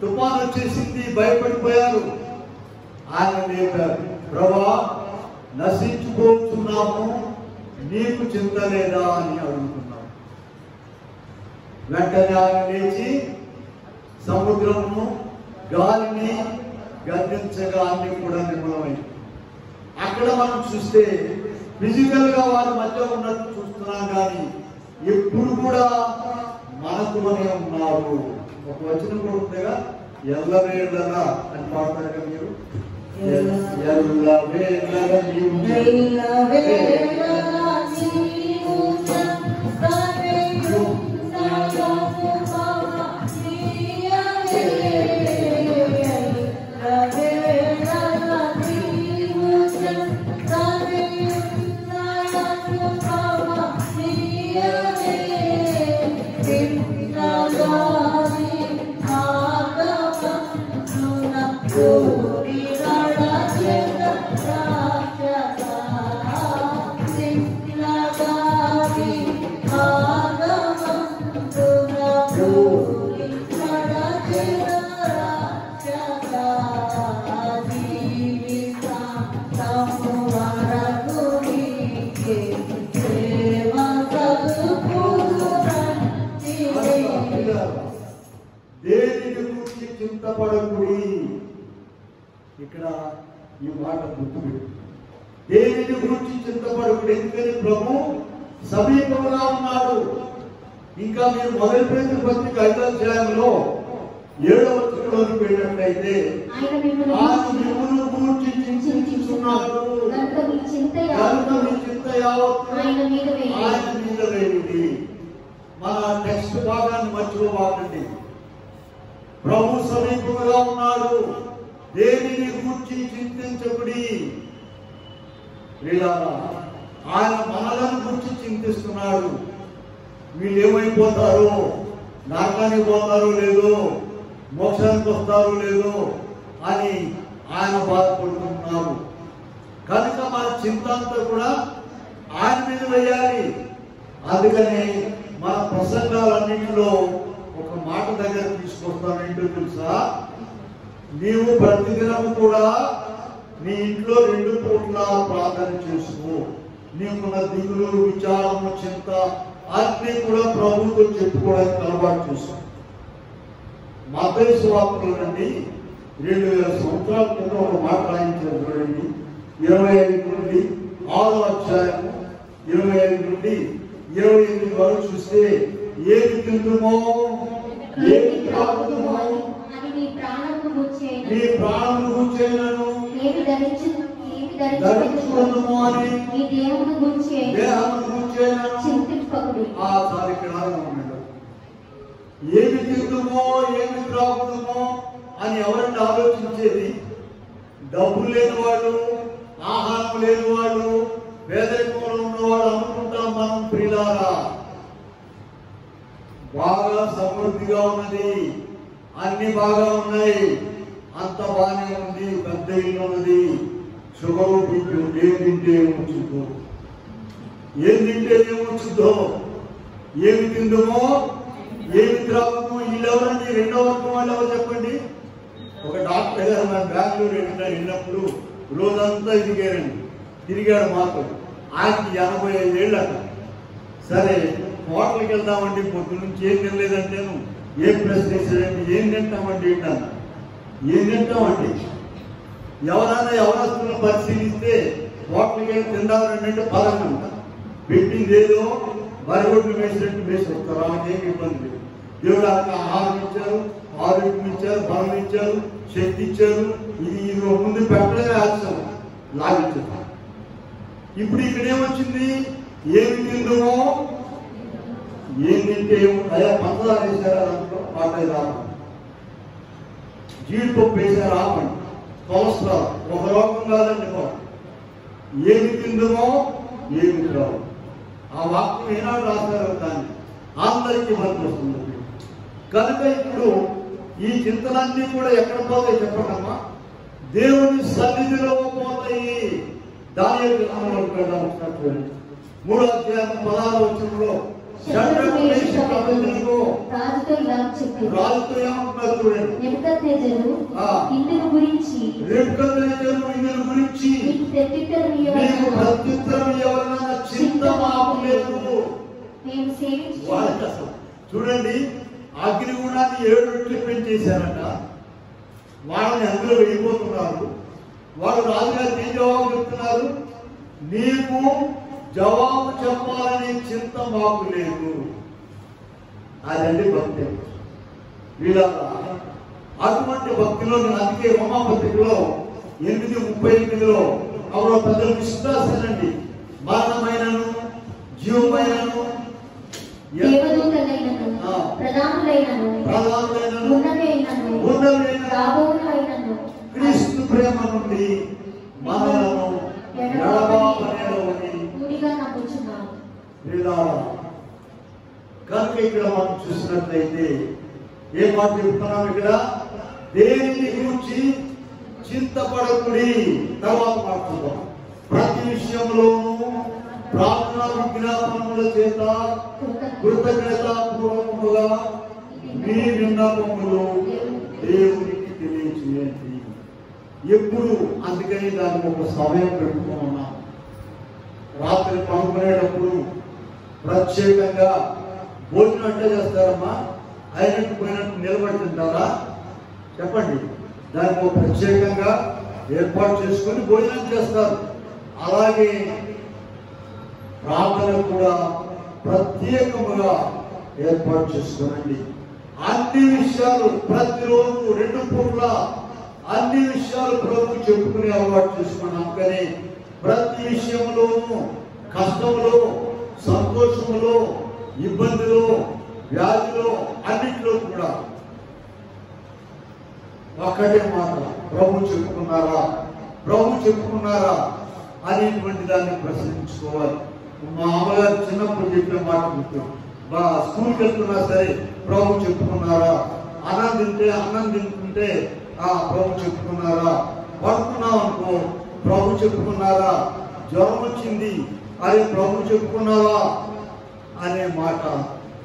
[SPEAKER 1] తుఫాను వచ్చేసింది, భయపడిపోయారు. ఆయన లేపారు, ప్రభా నశించుకోతున్నాము, నీకు చింత లేదా అని అడుగుతున్నాడు. వెంటనే ఆయన లేచి సముద్రమును గాలిని గర్జించగా అన్ని కూడా నిర్మలమైంది. అక్కడ మనం చూస్తే ఫిజికల్ గా వారి మధ్య ఉన్నట్టు చూస్తున్నాం, కానీ ఎప్పుడు కూడా మనకునే ఉన్నారు. ఒక వచనం కూడా ఉందిగా, ఎల్లవేళలా అని పాడతారు కదా మీరు, ఎల్లవేళలా దేనిని గురించి చింతపడకుడి. ఇక్కడ ఈ మాట గుర్తుపెట్టు, దేనిని గురించి చింతపడకుడి. ఎందుకని ప్రభు సమీపంగా ఉన్నాడు. ఇంకా మీరు మొదటి పేతురు పత్రిక 5వ అధ్యాయంలో 7వ వచనంలోకి వెళ్ళినట్లయితే ఆయన మిమ్మును గురించి చింతించుచున్నాడు కనుక మీ చింత యావత్తు ఆయన మీద వేయుడి. మన టెక్స్ట్ భాగాన్ని మర్చిపోవాలండి. ప్రభు సమీపంగా ఉన్నాడు, దేనిని గురించి చింతించకుడి. ఆయన మనలను గురించి చింతిస్తున్నాడు. వీళ్ళు ఏమైపోతారో, నరకానికి పోతారో లేదో, మోక్షానికి వస్తారో లేదో అని ఆయన బాధపడుతున్నారు. కనుక మన చింత అంతా కూడా ఆయన మీద వేయాలి. అందుకని మన ప్రసంగాలన్నింటిలో ఒక మాట దగ్గర తీసుకొస్తాను. ఏంటో తెలుసా? నీవు ప్రతిదినము కూడా నీ ఇంట్లో 2 పూట్ల ప్రార్థన చేసుకో. నీకున్న దిగులు, విచారము, చింత అన్ని కూడా ప్రభువుతో చెప్పుకోవడానికి అలవాటు చేసుకో. మత్తయి సువార్తలో నుండి 2000 సంవత్సరాల క్రితం ఒక మాట రాయించారు చూడండి. 25 నుండి 6వ అధ్యాయము 25 నుండి 28 వరకు చూస్తే, ఏది తిందుమో ఏది త్రాగుదుమో
[SPEAKER 2] నీ ప్రాణమును
[SPEAKER 1] గూర్చేనను ఏమి ధరించుకుందుమో అని
[SPEAKER 2] నీ దేహమును గూర్చేనను
[SPEAKER 1] చింతింపకుడి. ఇక్కడ ఏమి తిందుమో ఏమి త్రాగుదుమో అని ఎవరంటే ఆలోచించేది? డబ్బు లేని వాళ్ళు, ఆహారం లేని వాళ్ళు, పేదరికంలో ఉన్నవాళ్ళు అనుకుంటాం మనం. ప్రియులారా, బాగా సమృద్ధిగా ఉన్నది, అన్ని బాగా ఉన్నాయి, అంత బాగానే ఉంది, పెద్ద ఇల్లు ఉన్నది, షుగరు బీపీ ఉంది, ఏం తింటే ఏమొచ్చుద్దో, ఏం తింటే ఏమొచ్చుద్దో, ఏమి తిందుమో ఏమి త్రాగుమో. వీళ్ళెవరండి? రెండో వర్గం వాళ్ళు ఎవరు చెప్పండి? ఒక డాక్టర్ గారు మన బెంగళూరు వెళ్ళినప్పుడు రోజంతా తిరిగాడు మాతో. ఆయనకి 85 ఏళ్ళట. సరే హోటల్కి వెళ్దామండి, పొద్దు నుంచి ఏం తినలేదంటే ఏం ప్రశ్న వేసాడండి, ఏం తింటామండి ఏంటన్నా, ఏం తింటామండి? ఎవరైనా ఎవరస్తులను పరిశీలిస్తే హోటల్కి వెళ్ళి తిందామని అంటే పదంట పెట్టింది ఏదో వరగొడ్లు వేసినట్టు వేసి వస్తారు. వాళ్ళకేం ఇబ్బంది లేదు. దేవుడు వాళ్ళకి ఆహారం ఇచ్చారు, ఆరోగ్యం ఇచ్చారు, బలం ఇచ్చారు, శక్తి ఇచ్చారు. ఇది ముందు పెట్టడమే ఆశ్చర్యం, లాగించారు. ఇప్పుడు ఇక్కడ ఏమొచ్చింది? ఏమి తిందుమో ఏం తింటే అయ్యా పంచదార వేసారా దాంట్లో పాటలు రాపండి, జీడిపప్పు వేసారా ఆపండి, కొలెస్ట్రాల్ ఒక రోగం కాదండి. ఏమి తిందుమో ఏమి రావు. ఆ వాక్యం ఏనాడు రాశారో కానీ అందరికీ మనకు వస్తుంది. కనుక ఇప్పుడు ఈ చింతలన్నీ కూడా ఎక్కడ పోతాయి చెప్పండమ్మా? దేవుని సన్నిధిలో పోతాయి. దానియేలు గ్రంథంలో వచ్చినట్టు 3వ అధ్యాయం 16వ వచనంలో
[SPEAKER 2] రాజుతో ఇలా చెప్పారు,
[SPEAKER 1] రాజుతో ఏమంటున్నారు చూడండి.
[SPEAKER 2] నెబుకద్నెజరు ఇందును గురించి నీకు ప్రత్యుత్తరం
[SPEAKER 1] ఎవరైనా చింత మాకు లేదు.
[SPEAKER 2] మేము సేవించు.
[SPEAKER 1] చూడండి, అగ్నిగుణాన్ని 7 రెట్లు పెంచేశారట. వాళ్ళని అందులో వెళ్ళిపోతున్నారు. వాళ్ళు రాజుగారికి ఏం జవాబు చెప్తున్నారు? నీకు జవాబు చెప్పాలని చింత మాకు లేదు. అదండి భక్తి. వీళ్ళ అటువంటి భక్తిలో అందుకే రోమాపత్రికలో 8:38లో అవరో పెద్దలు విశ్వాసనండి, మరణమైనను జీవమైనను
[SPEAKER 2] దేవదూతలైనను ప్రధానులైనను ఉన్నతైనను రాబోవునైనను
[SPEAKER 1] క్రీస్తు ప్రేమ నుండి మనలను
[SPEAKER 2] పూర్తిగా నమ్ముచున్నాను.
[SPEAKER 1] కనుక ఇక్కడ మనం చూసినట్లయితే ఏ మాట చెప్తున్నాం? ఇక్కడ దేనిని గురించి చింతపడకుడి. తర్వాత మాట్లాడుతాం. ప్రతి విషయంలోనూ ప్రార్థన విజ్ఞాపనముల చేత కృతజ్ఞతాపూర్వకముగా మీ విన్నపములు దేవునికి తెలియచేయండి. ఎప్పుడు? అందుకని దానికి ఒక సమయం పెట్టుకున్నాం. రాత్రి పడుకునేటప్పుడు ప్రత్యేకంగా భోజనం అంటే చేస్తారమ్మా? అయినట్టు పోయినట్టు నిలబడి తింటారా? చెప్పండి. దానికి ఒక ప్రత్యేకంగా ఏర్పాటు చేసుకొని భోజనం చేస్తారు. అలాగే ప్రార్థన కూడా ప్రత్యేకముగా ఏర్పాటు చేసుకోనండి. అన్ని విషయాలు ప్రతిరోజు 2 పూట్ల అన్ని విషయాలు ప్రభు చెప్పుకునే అలవాటు చేసుకున్నాం. కానీ ప్రతి విషయంలోనూ కష్టంలో, సంతోషంలో, ఇబ్బందిలో, వ్యాధిలో అన్నింటిలో కూడా ఒక్కటే మాట, ప్రభు చెప్పుకున్నారా, ప్రభు చెప్పుకున్నారా అనేటువంటి దాన్ని ప్రశ్నించుకోవాలి. మా అమ్మగారు చిన్నప్పుడు చెప్పిన మాట గుర్తు. స్కూల్కి వెళ్తున్నా సరే ప్రభు చెప్పుకున్నారా, అన్నం తింటుంటే ప్రభు చెప్పుకున్నారా, పడుకున్నాం అనుకో ప్రభు చెప్పుకున్నారా, జ్వరం వచ్చింది అరే ప్రభు చెప్పుకున్నావా అనే మాట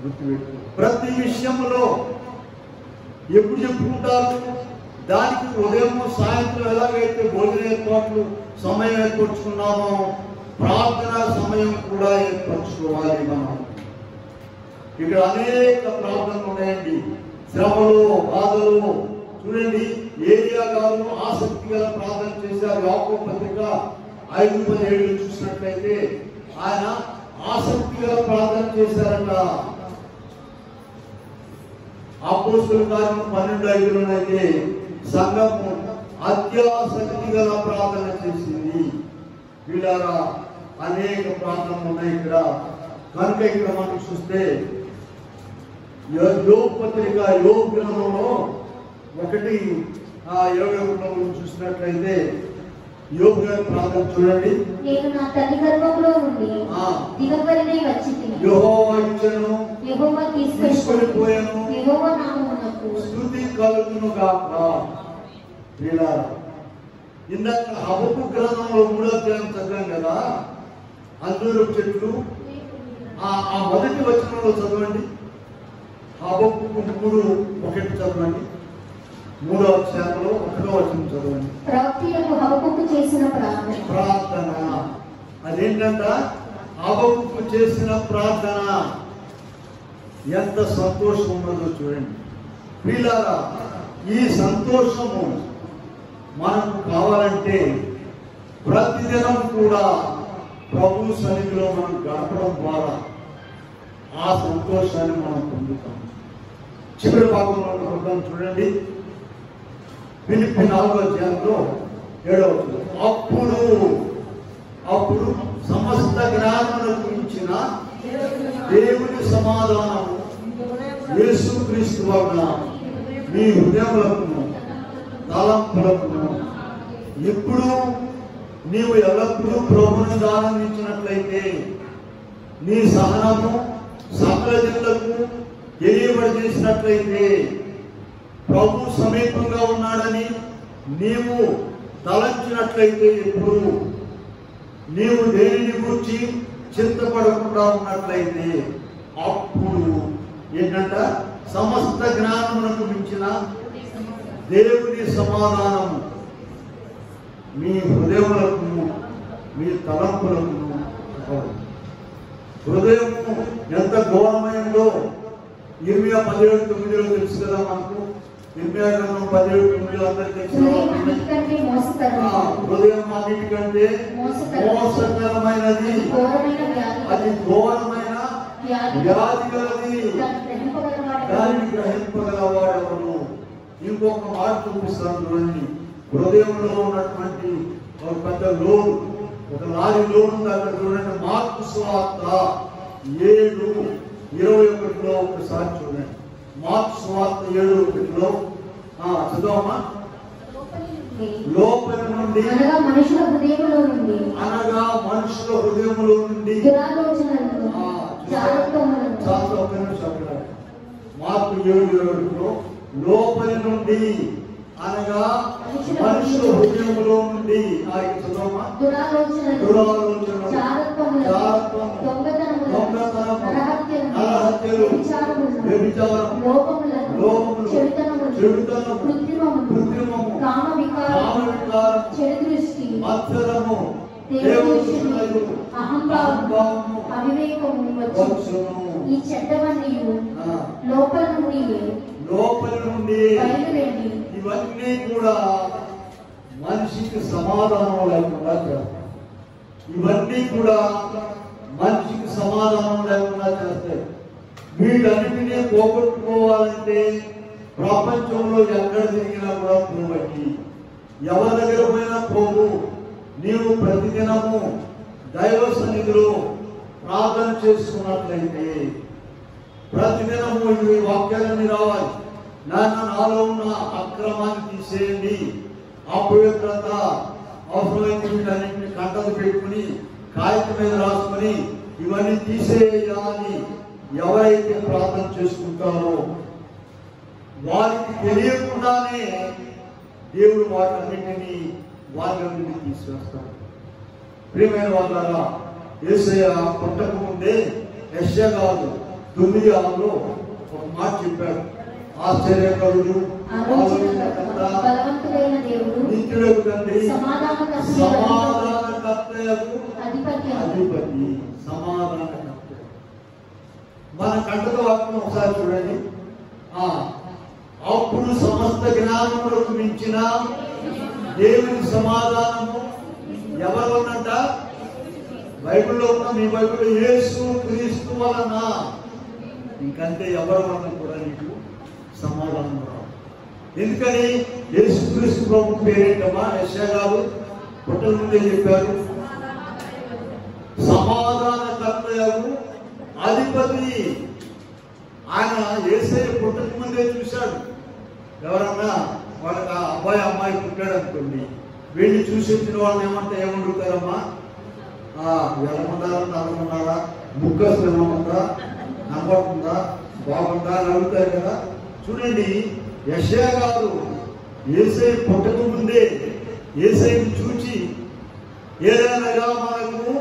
[SPEAKER 1] గుర్తుపెట్టు. ప్రతి విషయంలో ఎప్పుడు చెప్పుకుంటారు? దానికి ఉదయం సాయంత్రం ఎలాగైతే భోజన ఏర్పాట్లు సమయం ఏర్పరచుకున్నామో ప్రార్థన సమయం కూడా ఏర్పరచుకోవాలి. మనం ఇక్కడ అనేక ప్రార్థనలు ఉన్నాయండి. శ్రమలు, బాధలు. చూడండి, ఏరియా గారు ఆసక్తి గల ప్రార్థన చేశారు. యాకోబు పత్రిక 5:17 చూసినట్లయితే ఆయన ఆసక్తి గల ప్రార్థన చేశారట. అపోస్తలుల కార్యం 12:5లోనైతే సంఘము అత్యాసక్తి గల ప్రార్థన చేసింది. వీళ్ళారా అనేక ప్రార్థనలు ఉన్నాయి ఇక్కడ. కనుక ఇక్కడ మనం చూస్తే యోబు పత్రిక యోబు గ్రంథంలో 1:21 చూసినట్లయితే యోబు గారి ప్రార్థన చూడండి.
[SPEAKER 2] నేను నా తల్లి గర్భంలో నుండి దిగబడినై వచ్చితిని.
[SPEAKER 1] యెహోవా ఇచ్చెను,
[SPEAKER 2] యెహోవా
[SPEAKER 1] తీసుకొనిపోయెను,
[SPEAKER 2] యెహోవా నామమునకు
[SPEAKER 1] స్తుతి కలుగును గాక. ప్రియులారా, ఇందాక హబక్కు గ్రంథంలో 3వ అధ్యాయం చదివాం కదా, అంజూరపు చెట్లు. ఆ మొదటి వచనంలో చదవండి. హబక్కు 3:1 చదవండి. 3వ అధ్యాయంలో 1వ వచనం చదవండి.
[SPEAKER 2] ప్రవక్తయగు హబక్కు చేసిన
[SPEAKER 1] ప్రార్థన అదేంటంట? హబక్కు చేసిన ప్రార్థన. ఎంత సంతోషం ఉన్నదో చూడండి ప్రియులారా. ఈ సంతోషము మనకు కావాలంటే ప్రతిదినం కూడా ప్రభు సన్నిధిలో మనం గడపడం ద్వారా ఆ సంతోషాన్ని మనం పొందుతాం. చివరి భాగంలో చూడండి. ఫిలిప్పీ 4వ అధ్యాయంలో 7వ వచనం. అప్పుడు సమస్త జ్ఞానములకు మించిన దేవుని సమాధానము యేసుక్రీస్తు వలన మీ హృదయములకు తలంపులకు ఇప్పుడు నీవు ఎల్లప్పుడూ ప్రభువుని ఆనందించినట్లయితే నీ సహనము సకల జనులకు తెలియబడజేసినట్లయితే ప్రభు సమీపంగా ఉన్నాడని నీవు తలంచినట్లయితే ఎప్పుడు నీవు దేనిని గురించి చింతపడకుండా ఉన్నట్లయితే అప్పుడు ఏంటంట? సమస్త జ్ఞానమునకు మించిన దేవుని సమాధానము మీ హృదయములకు మీ తలంపులకు. హృదయము ఎంత ఘోరమైందో ఇర్మియా 17:9 తెలుసు కదా మనకు. ఇర్మియా గ్రంథం 17:9 అందరికీ తెలుసు. హృదయం అన్నిటికంటే మోసకరమైనది, అది ఘోరమైన వ్యాధి గలది, దానిని గ్రహింపగలవాడెవరు. ఇంకొక మాట చూపిస్తాను చూడండి. హృదయంలో ఉన్నటువంటి ఒక పెద్ద లోన్, ఒక లారీ లోన్ ఉంది అక్కడ చూడండి. మార్కు సువార్త 7:21 ఒకసారి చూడండి. మార్కు సువార్త 7:21 చదవమ్మా. లోపలి నుండి అనగా మనుషుల హృదయములో నుండి మార్కు 7:21 లోపలి నుండి అనగా మనుషుల హృదయములో నుండి
[SPEAKER 2] ఈ చెడ్డవన్నీ లోపల నుండి
[SPEAKER 1] ఇవన్నీ కూడా మనిషికి సమాధానం లేకుండా చేస్తాయి. ఇవన్నీ కూడా మనిషికి సమాధానం లేకుండా చేస్తాయి. వీటన్నిటినీ పోగొట్టుకోవాలంటే ప్రపంచంలో ఎక్కడ తిరిగినా కూడా పోబట్టి ఎవరి దగ్గర పోయినా పోవు. నీవు ప్రతిదినము దైవ సన్నిధిలో ప్రార్థన చేసుకున్నట్లయితే ప్రతిదినము ఈ వాక్యాలన్నీ రావాలి. నాలో ఉన్న అక్రమాన్ని తీసేయండి, అపవిత్రత అవసరమైన వీటన్నింటినీ కంటలు పెట్టుకుని కాగితం మీద రాసుకొని ఇవన్నీ తీసేయాలని ఎవరైతే ప్రార్థన చేసుకుంటారో వారికి తెలియకుండానే దేవుడు వాటన్నింటినీ వారి నుండి తీసుకొస్తాడు. ప్రియమైన వాళ్ళారా, యేసయ్య పుట్టక ముందే యెషయా 9:6 ఒక మాట చెప్పాడు. ఆశ్చర్యకరుడు, నిత్యుడకు తండ్రి, సమాధానకర్తయకు అధిపతి. సమాధానకర్త. మన కంటతో వాక్యం ఒకసారి చూడండి. అప్పుడు సమస్త జ్ఞానములకు మించిన దేవుని సమాధానము ఎవరు ఉన్నంట? బైబిల్లో ఉన్న మీ బైబిల్లో యేసు క్రీస్తు వలన. ఇంకంటే ఎవరి వలన కూడా నీకు సమాధానం రావు. ఎందుకని? యేసు క్రీస్తు ప్రభు పేరేంటమ్మా? యెషయా పుట్టక ముందే చెప్పారు. సమాధానకర్తయకు అధిపతి. ఆయన యేసయ్య పుట్టక ముందే చూశాడు. ఎవరన్నా వాళ్ళకి ఆ అబ్బాయి అమ్మాయి పుట్టాడు అనుకోండి, వీళ్ళు చూసి వచ్చిన వాళ్ళని ఏమంటారమ్మా, ఎలాగుండాలా, నల్లగుండాలా, ముక్కు అసలు ఏమన్నా నమ్మకుందా, బాగుందా అని అడుగుతారు కదా. చూడండి, యెషయా గారు యేసయ్య పుట్టక ముందే యేసయ్యను చూచి ఏదైనా మనకు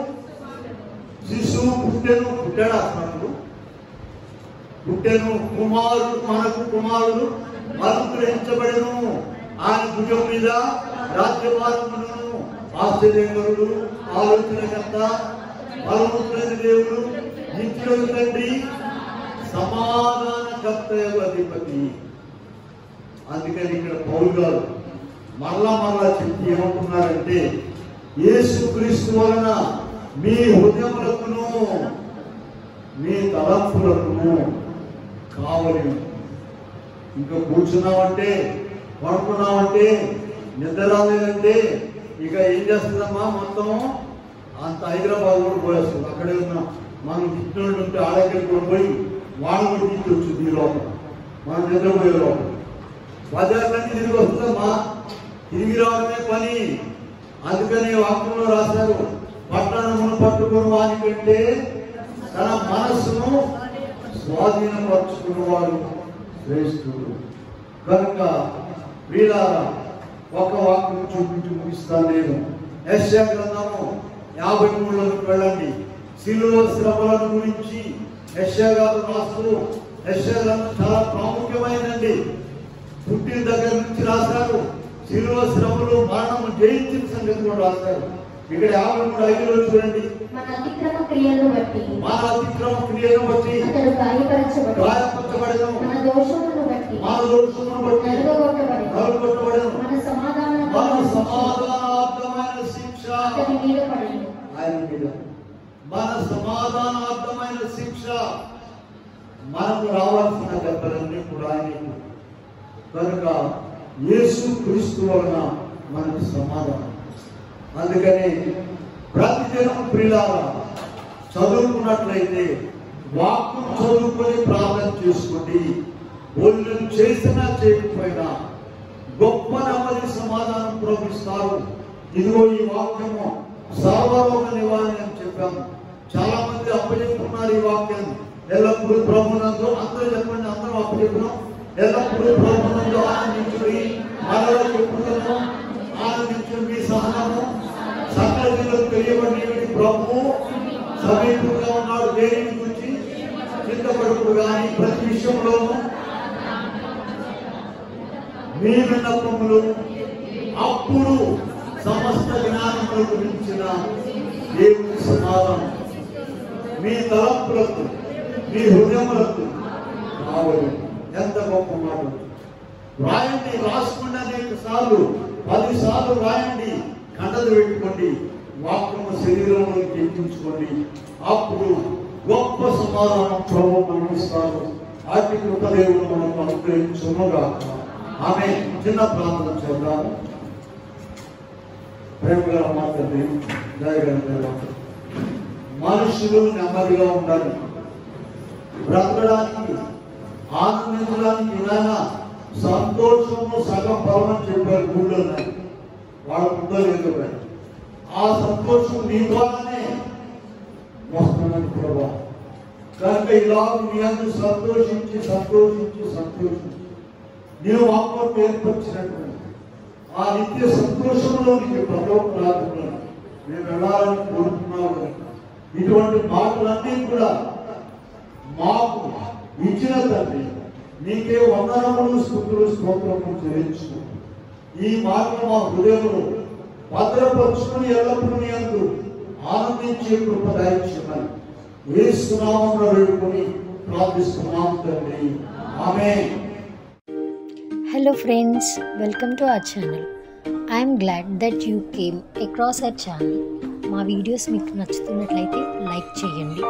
[SPEAKER 1] శిశువు పుట్టాడు అసలు పుట్టెను, మనకు కుమారుడు అనుగ్రహించబడెను, ఆయన భుజం మీద రాజ్యభారమును, ఆశ్చర్యకరుడు, ఆలోచనకర్త, బలవంతుడైన దేవుడు, నిత్యుడు తండ్రి, సమాధానకర్తయగు అధిపతి. అందుకని ఇక్కడ పౌలు గారు మరలా చెప్పి ఏమంటున్నారంటే, యేసుక్రీస్తు వలన మీ హృదయములకును మీ తలంపులకును కావలి. ఇంకా కూర్చున్నామంటే, పడుకున్నామంటే, నిద్ర రాలేదంటే ఇక ఏం చేస్తుందమ్మా, మొత్తం అంత హైదరాబాద్ కూడా పోయేస్తుంది. అక్కడే ఉన్నాం, మనం తిట్టినోళ్ళు ఉంటే ఆ దగ్గరికి కూడా పోయి వాళ్ళు కూడా తీసుకొచ్చింది ఈ లోపల, మనం నిద్రపోయే లోపల బజార్లన్నీ తిరిగి వస్తుందమ్మా, తిరిగి రావడమే పని. అందుకని వాక్యంలో రాశారు, పట్టణమును పట్టుకుని వానికంటే తన మనస్సును స్వాధీనపరుచుకున్నవాడు శ్రేష్ఠుడు. కనుక వీళ్ళారా ఒక వాక్యం చూపించి ముగిస్తాను నేను. యెషయా గ్రంథము 53లోకి వెళ్ళండి. శిలువ శ్రమలను గురించి యెషయా గారు రాస్తూ, యెషయా గ్రంథం చాలా ప్రాముఖ్యమైనదండి. పుట్టిన దగ్గర నుంచి రాశారు. శిలువ శ్రమలు మరణము జయించిన సంగతి కూడా రాశారు. ఇక్కడ 53:5లో చూడండి,
[SPEAKER 2] మన అతిక్రమ క్రియలను బట్టి అతడు గాయపరచబడెను, మన దోషములను బట్టి నలుగొట్టబడెను, మన సమాధానార్థమైన శిక్ష అతని మీద పడెను.
[SPEAKER 1] ఆయన మీద మన సమాధానార్థమైన శిక్ష, మనకు రావాల్సిన దెబ్బలన్నీ కూడా ఆయనకు. కనుక యేసుక్రీస్తు వలన మనకు సమాధానం. అందుకని ప్రతిదినం ప్రియులారా చదువుకున్నట్లయితే వాక్యం చదువుకొని ప్రార్థన చేసుకోండి. ఒళ్ళు చేసినా చేయకపోయినా గొప్ప నెమ్మది సమాధానం ప్రోగిస్తారు. ఇదిగో ఈ వాక్యము సర్వరోగ నివారణ అని చెప్పాము. చాలా మంది అప్పచెప్పుకున్నారు ఈ వాక్యాన్ని. ఎల్లప్పుడూ ప్రభునందు, అందరూ చెప్పండి, అందరూ అప్పచెప్పుకున్నాం. ఎల్లప్పుడూ ప్రభునందు ఆనందించుడి, మనలో చెప్పుకున్నాము ఆనందించుడి, మీ సహనము సకల తెలియబడి ప్రభువు సమీపంగా ఉన్నాడు. దేని గురించి చింతపడుకు కానీ ప్రతి విషయంలోనూ మీ విన్నపములు అప్పుడు సమస్త జ్ఞానముల గురించిన దేవుని సమాధానం మీ తలంపులకు, మీ హృదయములకు కావాలి. ఎంత గొప్ప మాట! రాయండి, రాసుకున్న అనేక సార్లు, 10 సార్లు రాయండి, కండలు పెట్టుకోండి, వాక్యము శరీరంలో ఎక్కించుకోండి. అప్పుడు గొప్ప సమాధానం ప్రభు మనమిస్తారు. అట్టి కృపదేవుడు మనకు అనుగ్రహించునుగా. ఆమె చిన్న ప్రార్థన చేద్దాము. ప్రేమగల మాత్రమే దయగల మనుషులు నెమ్మదిగా ఉండాలి, బ్రతకడానికి, ఆనందించడానికి. ఇలాగా సంతోషము సగం బలం అని చెప్పారు ఊళ్ళో. వాళ్ళకు ఉందో లేదో కానీ ఆ సంతోషం నీ ద్వారానే వస్తుందని ప్రభా. కనుక ఇలా నీ అందరూ సంతోషించి నేను వాక్యం ఏర్పరిచినటువంటి ఆ నిత్య సంతోషంలో నీకు ప్రభావం రాకుండా మేము వెళ్ళాలని కోరుతున్నావు. ఇటువంటి మాటలన్నీ కూడా మాకు ఇచ్చిన తండ్రి నీకే వందనములు, స్తుతులు, స్తోత్రములు చెల్లించు. ఈ మాటలు మా హృదయంలో భద్రపరుచుకుని ఎల్లప్పుడూ నీ యందు ఆనందించే కృప దయచేయమని యేసు నామములో వేడుకొని ప్రార్థిస్తున్నాము తండ్రి. ఆమేన్.
[SPEAKER 3] Hello friends, welcome to our channel. I am glad that you came across our channel. మా వీడియోస్ మీకు నచ్చుతున్నట్లయితే లైక్ చేయండి,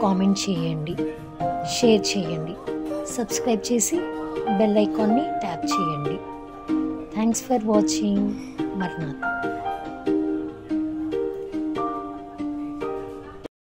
[SPEAKER 3] కామెంట్ చేయండి, షేర్ చేయండి, సబ్స్క్రైబ్ చేసి బెల్ ఐకాన్ని ట్యాప్ చేయండి. Thanks for watching. మర్నాథ్.